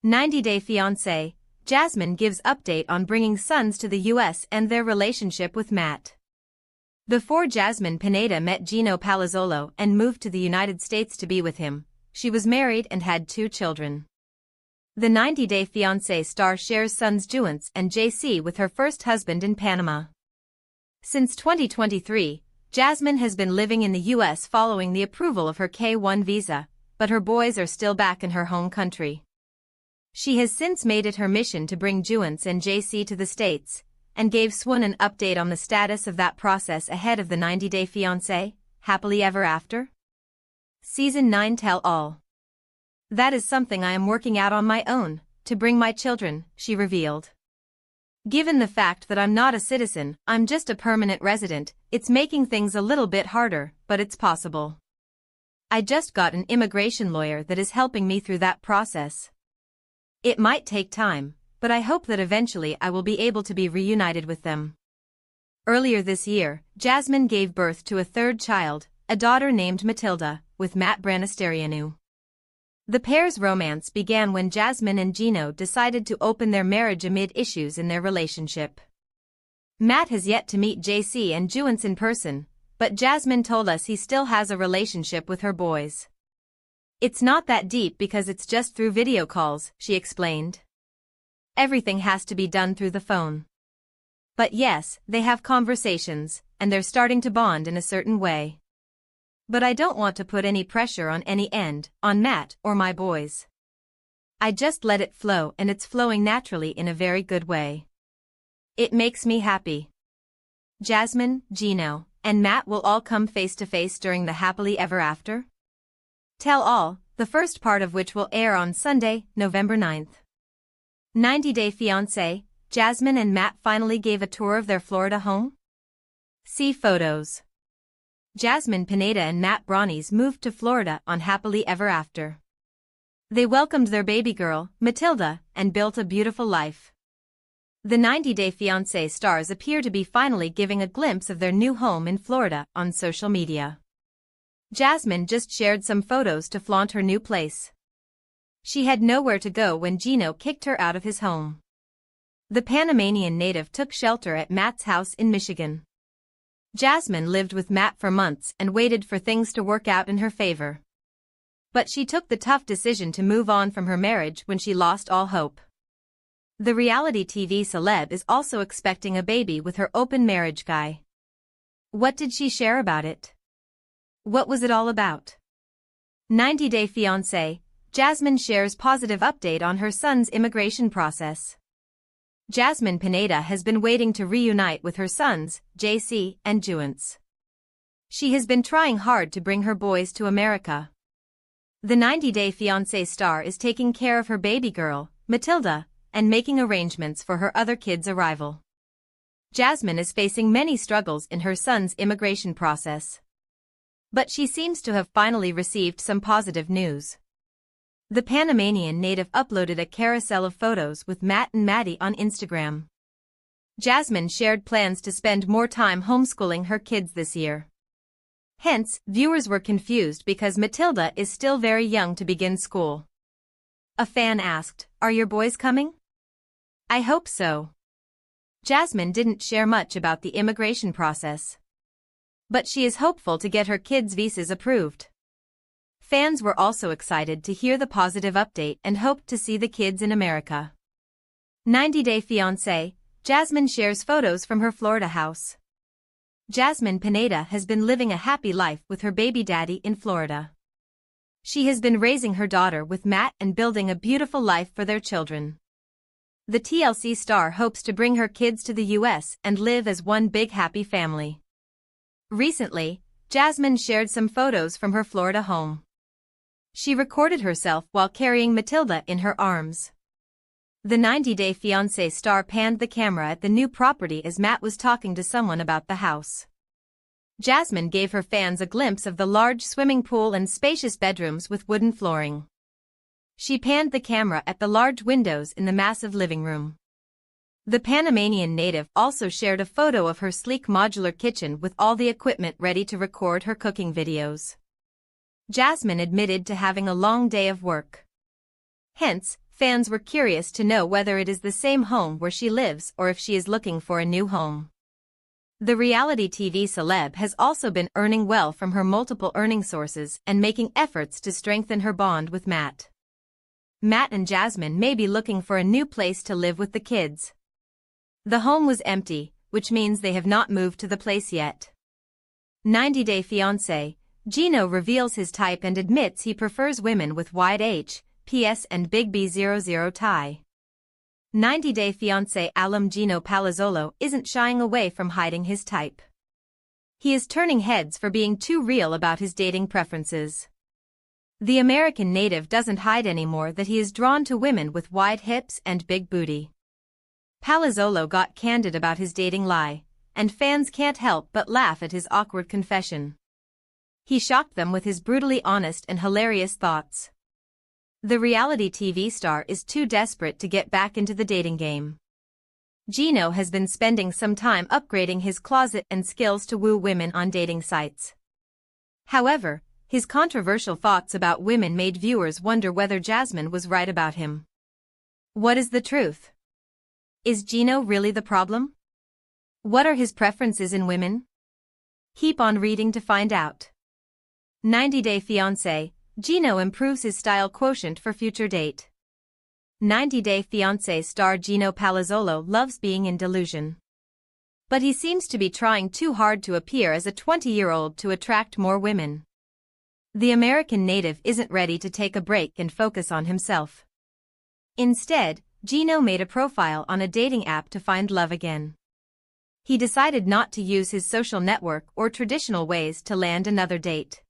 90-Day Fiancé, Jasmine gives update on bringing sons to the US and their relationship with Matt. Before Jasmine Pineda met Gino Palazzolo and moved to the United States to be with him, she was married and had 2 children. The 90-Day Fiancé star shares sons Juance and Jlassi with her first husband in Panama. Since 2023, Jasmine has been living in the US following the approval of her K-1 visa, but her boys are still back in her home country. She has since made it her mission to bring Juance and Jlassi to the States, and gave Swan an update on the status of that process ahead of the 90-Day Fiancé, Happily Ever After? Season 9 Tell All. That is something I am working out on my own, to bring my children, she revealed. Given the fact that I'm not a citizen, I'm just a permanent resident, it's making things a little bit harder, but it's possible. I just got an immigration lawyer that is helping me through that process. It might take time, but I hope that eventually I will be able to be reunited with them. Earlier this year, Jasmine gave birth to a 3rd child, a daughter named Matilda, with Matt Branasterianu. The pair's romance began when Jasmine and Gino decided to open their marriage amid issues in their relationship. Matt has yet to meet Jlassi and Juance in person, but Jasmine told us he still has a relationship with her boys. It's not that deep because it's just through video calls, she explained. Everything has to be done through the phone. But yes, they have conversations, and they're starting to bond in a certain way. But I don't want to put any pressure on any end, on Matt or my boys. I just let it flow and it's flowing naturally in a very good way. It makes me happy. Jasmine, Gino, and Matt will all come face to face during the Happily Ever After? Tell All, the first part of which will air on Sunday, November 9th. 90-Day Fiancé, Jasmine and Matt finally gave a tour of their Florida home? See photos. Jasmine Pineda and Matt Brownies moved to Florida on Happily Ever After. They welcomed their baby girl, Matilda, and built a beautiful life. The 90-Day Fiancé stars appear to be finally giving a glimpse of their new home in Florida on social media. Jasmine just shared some photos to flaunt her new place. She had nowhere to go when Gino kicked her out of his home. The Panamanian native took shelter at Matt's house in Michigan. Jasmine lived with Matt for months and waited for things to work out in her favor. But she took the tough decision to move on from her marriage when she lost all hope. The reality TV celeb is also expecting a baby with her open marriage guy. What did she share about it? What was it all about? 90-Day Fiancé, Jasmine shares positive update on her son's immigration process. Jasmine Pineda has been waiting to reunite with her sons, Jlassi and Juance. She has been trying hard to bring her boys to America. The 90-Day Fiancé star is taking care of her baby girl, Matilda, and making arrangements for her other kids' arrival. Jasmine is facing many struggles in her son's immigration process. But she seems to have finally received some positive news. The Panamanian native uploaded a carousel of photos with Matt and Maddie on Instagram. Jasmine shared plans to spend more time homeschooling her kids this year. Hence, viewers were confused because Matilda is still very young to begin school. A fan asked, "Are your boys coming?" "I hope so." Jasmine didn't share much about the immigration process. But she is hopeful to get her kids' visas approved. Fans were also excited to hear the positive update and hoped to see the kids in America. 90-Day Fiancé, Jasmine shares photos from her Florida house. Jasmine Pineda has been living a happy life with her baby daddy in Florida. She has been raising her daughter with Matt and building a beautiful life for their children. The TLC star hopes to bring her kids to the US and live as one big happy family. Recently, Jasmine shared some photos from her Florida home. She recorded herself while carrying Matilda in her arms. The 90-Day Fiancé star panned the camera at the new property as Matt was talking to someone about the house. Jasmine gave her fans a glimpse of the large swimming pool and spacious bedrooms with wooden flooring. She panned the camera at the large windows in the massive living room. The Panamanian native also shared a photo of her sleek modular kitchen with all the equipment ready to record her cooking videos. Jasmine admitted to having a long day of work. Hence, Fans were curious to know whether it is the same home where she lives or if she is looking for a new home. The reality TV celeb has also been earning well from her multiple earning sources and making efforts to strengthen her bond with Matt. Matt and Jasmine may be looking for a new place to live with the kids. The home was empty, which means they have not moved to the place yet. 90 Day Fiancé, Gino reveals his type and admits he prefers women with wide H, PS and big B00 tie. 90 Day Fiancé alum Gino Palazzolo isn't shying away from hiding his type. He is turning heads for being too real about his dating preferences. The American native doesn't hide anymore that he is drawn to women with wide hips and big booty. Palazzolo got candid about his dating lie, and fans can't help but laugh at his awkward confession. He shocked them with his brutally honest and hilarious thoughts. The reality TV star is too desperate to get back into the dating game. Gino has been spending some time upgrading his closet and skills to woo women on dating sites. However, his controversial thoughts about women made viewers wonder whether Jasmine was right about him. What is the truth? Is Gino really the problem? What are his preferences in women? Keep on reading to find out. 90 Day Fiancé, Gino improves his style quotient for future date. 90 Day Fiancé star Gino Palazzolo loves being in delusion. But he seems to be trying too hard to appear as a 20-year-old to attract more women. The American native isn't ready to take a break and focus on himself. Instead, Gino made a profile on a dating app to find love again. He decided not to use his social network or traditional ways to land another date.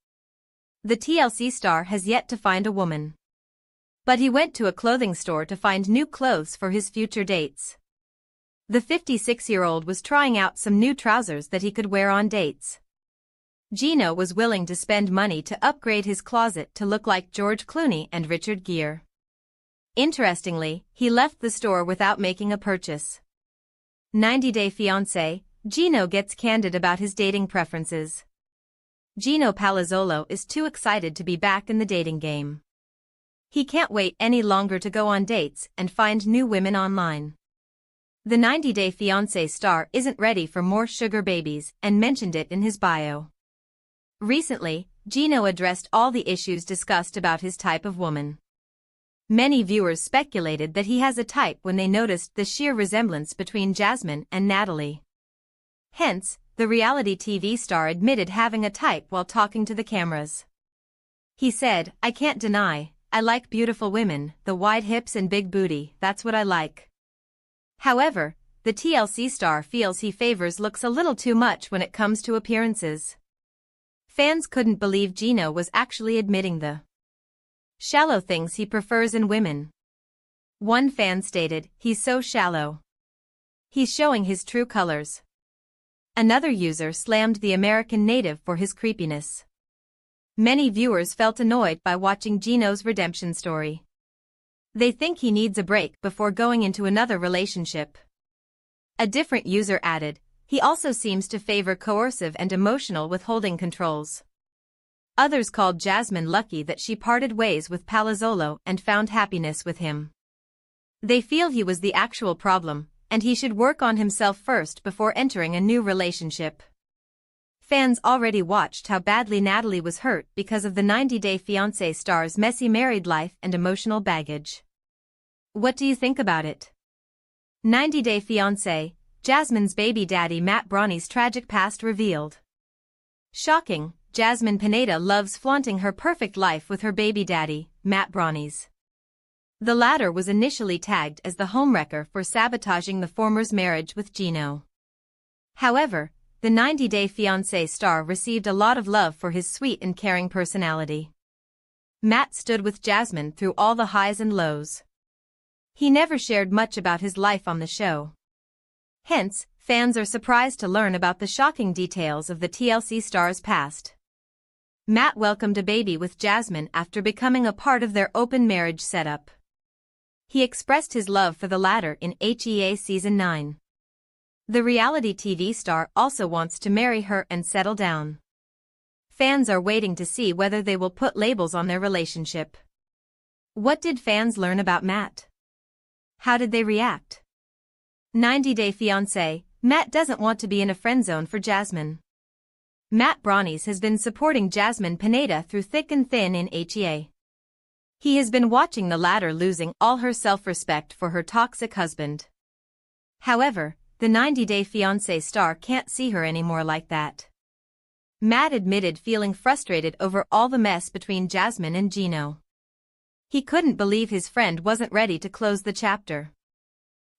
The TLC star has yet to find a woman. But he went to a clothing store to find new clothes for his future dates. The 56-year-old was trying out some new trousers that he could wear on dates. Gino was willing to spend money to upgrade his closet to look like George Clooney and Richard Gere. Interestingly, he left the store without making a purchase. 90 Day Fiancé, Gino gets candid about his dating preferences. Gino Palazzolo is too excited to be back in the dating game. He can't wait any longer to go on dates and find new women online. The 90 Day Fiancé star isn't ready for more sugar babies and mentioned it in his bio. Recently, Gino addressed all the issues discussed about his type of woman. Many viewers speculated that he has a type when they noticed the sheer resemblance between Jasmine and Natalie. Hence, the reality TV star admitted having a type while talking to the cameras. He said, "I can't deny, I like beautiful women, the wide hips and big booty, that's what I like." However, the TLC star feels he favors looks a little too much when it comes to appearances. Fans couldn't believe Gino was actually admitting the shallow things he prefers in women. One fan stated, "He's so shallow. He's showing his true colors." Another user slammed the American native for his creepiness. Many viewers felt annoyed by watching Gino's redemption story. They think he needs a break before going into another relationship. A different user added, "He also seems to favor coercive and emotional withholding controls." Others called Jasmine lucky that she parted ways with Palazzolo and found happiness with him. They feel he was the actual problem, and he should work on himself first before entering a new relationship. Fans already watched how badly Natalie was hurt because of the 90 Day Fiancé star's messy married life and emotional baggage. What do you think about it? 90 Day Fiancé, Jasmine's baby daddy Mattremarries' tragic past revealed. Shocking, Jasmine Pineda loves flaunting her perfect life with her baby daddy, Mattremarries. The latter was initially tagged as the homewrecker for sabotaging the former's marriage with Gino. However, the 90 Day Fiancé star received a lot of love for his sweet and caring personality. Matt stood with Jasmine through all the highs and lows. He never shared much about his life on the show. Hence, fans are surprised to learn about the shocking details of the TLC star's past. Matt welcomed a baby with Jasmine after becoming a part of their open marriage setup. He expressed his love for the latter in HEA Season 9. The reality TV star also wants to marry her and settle down. Fans are waiting to see whether they will put labels on their relationship. What did fans learn about Matt? How did they react? 90 Day Fiancé, Matt doesn't want to be in a friend zone for Jasmine. Mattremarries has been supporting Jasmine Pineda through thick and thin in HEA. He has been watching the latter losing all her self-respect for her toxic husband. However, the 90 Day Fiancé star can't see her anymore like that. Matt admitted feeling frustrated over all the mess between Jasmine and Gino. He couldn't believe his friend wasn't ready to close the chapter.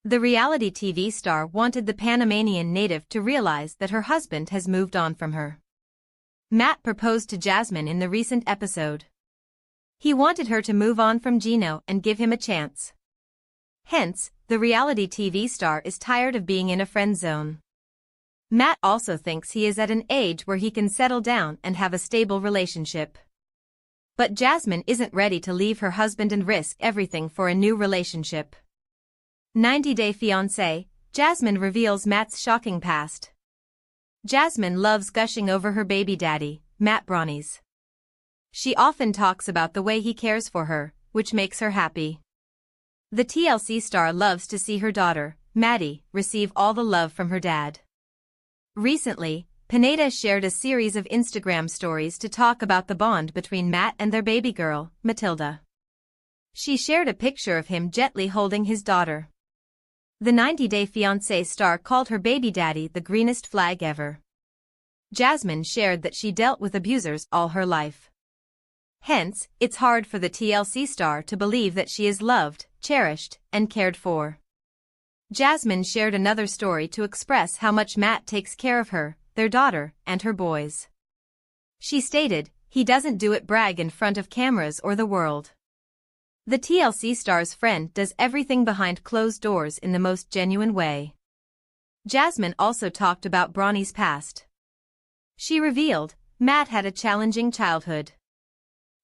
The reality TV star wanted the Panamanian native to realize that her husband has moved on from her. Matt proposed to Jasmine in the recent episode. He wanted her to move on from Gino and give him a chance. Hence, the reality TV star is tired of being in a friend zone. Matt also thinks he is at an age where he can settle down and have a stable relationship. But Jasmine isn't ready to leave her husband and risk everything for a new relationship. 90 Day Fiancé, Jasmine reveals Matt's shocking past. Jasmine loves gushing over her baby daddy, Mattremarries. She often talks about the way he cares for her, which makes her happy. The TLC star loves to see her daughter, Maddie, receive all the love from her dad. Recently, Pineda shared a series of Instagram stories to talk about the bond between Matt and their baby girl, Matilda. She shared a picture of him gently holding his daughter. The 90 Day Fiancé star called her baby daddy the greenest flag ever. Jasmine shared that she dealt with abusers all her life. Hence, it's hard for the TLC star to believe that she is loved, cherished, and cared for. Jasmine shared another story to express how much Matt takes care of her, their daughter, and her boys. She stated, "He doesn't do it brag in front of cameras or the world." The TLC star's friend does everything behind closed doors in the most genuine way. Jasmine also talked about Bronny's past. She revealed, Matt had a challenging childhood.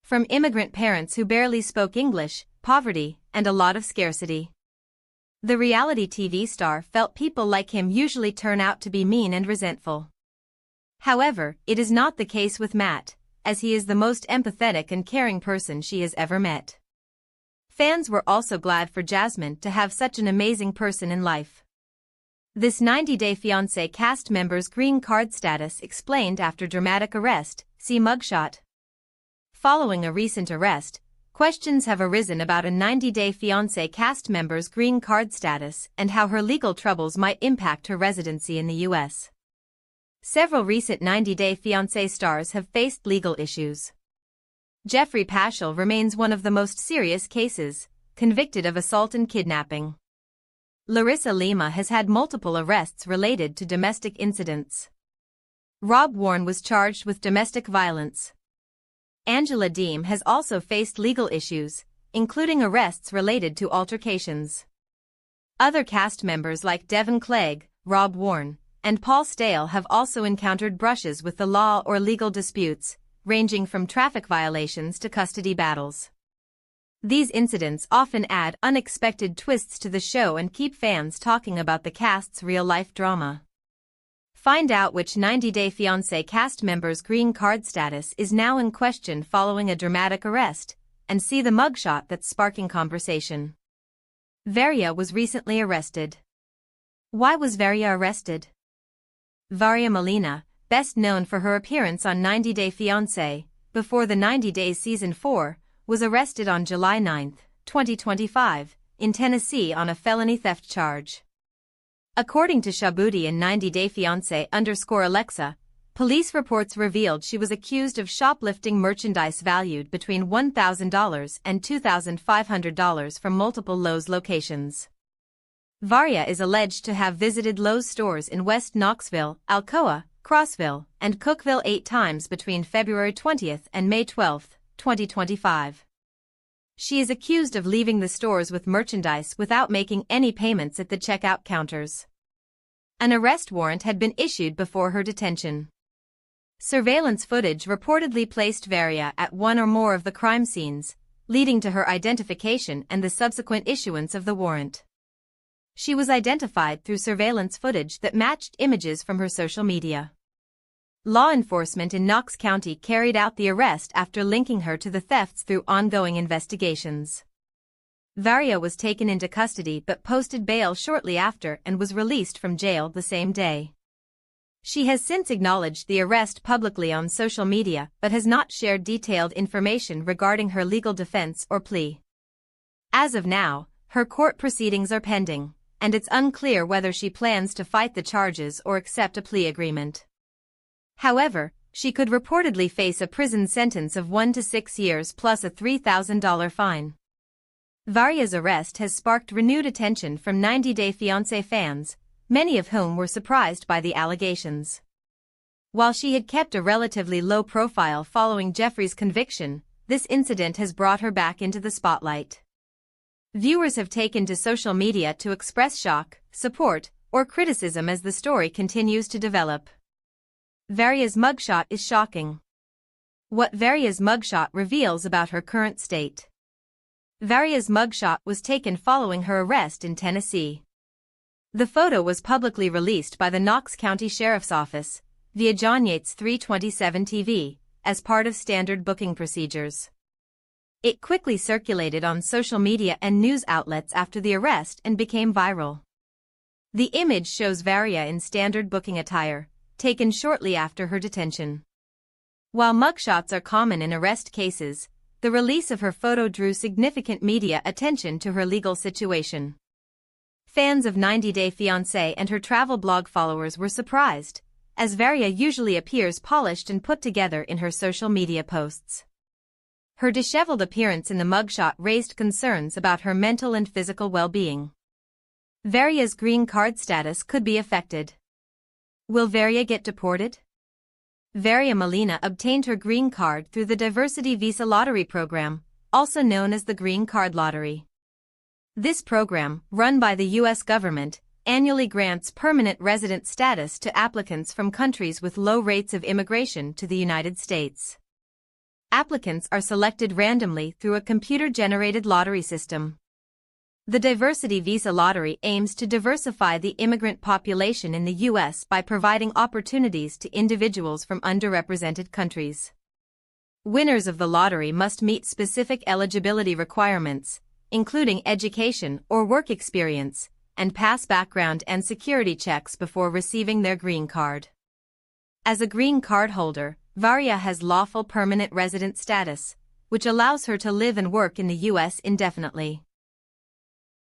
From immigrant parents who barely spoke English, poverty, and a lot of scarcity. The reality TV star felt people like him usually turn out to be mean and resentful. However, it is not the case with Matt, as he is the most empathetic and caring person she has ever met. Fans were also glad for Jasmine to have such an amazing person in life. This 90 Day Fiancé cast member's green card status explained after dramatic arrest, see mugshot. Following a recent arrest, questions have arisen about a 90 Day Fiancé cast member's green card status and how her legal troubles might impact her residency in the U.S. Several recent 90 Day Fiancé stars have faced legal issues. Jeffrey Paschal remains one of the most serious cases, convicted of assault and kidnapping. Larissa Lima has had multiple arrests related to domestic incidents. Rob Warren was charged with domestic violence. Angela Deem has also faced legal issues, including arrests related to altercations. Other cast members like Devon Clegg, Rob Warren, and Paul Stale have also encountered brushes with the law or legal disputes, ranging from traffic violations to custody battles. These incidents often add unexpected twists to the show and keep fans talking about the cast's real-life drama. Find out which 90 Day Fiancé cast member's green card status is now in question following a dramatic arrest, and see the mugshot that's sparking conversation. Varia was recently arrested. Why was Varia arrested? Varia Molina, best known for her appearance on 90 Day Fiancé, before the 90 Days Season 4, was arrested on July 9, 2025, in Tennessee on a felony theft charge. According to Shaboodi and 90 Day Fiancé _Alexa, police reports revealed she was accused of shoplifting merchandise valued between $1,000 and $2,500 from multiple Lowe's locations. Varia is alleged to have visited Lowe's stores in West Knoxville, Alcoa, Crossville, and Cookeville 8 times between February 20 and May 12, 2025. She is accused of leaving the stores with merchandise without making any payments at the checkout counters. An arrest warrant had been issued before her detention. Surveillance footage reportedly placed Varia at one or more of the crime scenes, leading to her identification and the subsequent issuance of the warrant. She was identified through surveillance footage that matched images from her social media. Law enforcement in Knox County carried out the arrest after linking her to the thefts through ongoing investigations. Varia was taken into custody but posted bail shortly after and was released from jail the same day. She has since acknowledged the arrest publicly on social media but has not shared detailed information regarding her legal defense or plea. As of now, her court proceedings are pending, and it's unclear whether she plans to fight the charges or accept a plea agreement. However, she could reportedly face a prison sentence of 1 to 6 years plus a $3,000 fine. Varia's arrest has sparked renewed attention from 90 Day Fiancé fans, many of whom were surprised by the allegations. While she had kept a relatively low profile following Jeffrey's conviction, this incident has brought her back into the spotlight. Viewers have taken to social media to express shock, support, or criticism as the story continues to develop. Varia's mugshot is shocking. What Varia's mugshot reveals about her current state. Varia's mugshot was taken following her arrest in Tennessee. The photo was publicly released by the Knox County Sheriff's Office, via John Yates 327 TV, as part of standard booking procedures. It quickly circulated on social media and news outlets after the arrest and became viral. The image shows Varia in standard booking attire, taken shortly after her detention. While mugshots are common in arrest cases, the release of her photo drew significant media attention to her legal situation. Fans of 90 Day Fiancé and her travel blog followers were surprised, as Varia usually appears polished and put together in her social media posts. Her disheveled appearance in the mugshot raised concerns about her mental and physical well-being. Varia's green card status could be affected. Will Varia get deported? Varia Molina obtained her green card through the Diversity Visa Lottery Program, also known as the Green Card Lottery. This program, run by the U.S. government, annually grants permanent resident status to applicants from countries with low rates of immigration to the United States. Applicants are selected randomly through a computer-generated lottery system. The Diversity Visa Lottery aims to diversify the immigrant population in the U.S. by providing opportunities to individuals from underrepresented countries. Winners of the lottery must meet specific eligibility requirements, including education or work experience, and pass background and security checks before receiving their green card. As a green card holder, Varia has lawful permanent resident status, which allows her to live and work in the U.S. indefinitely.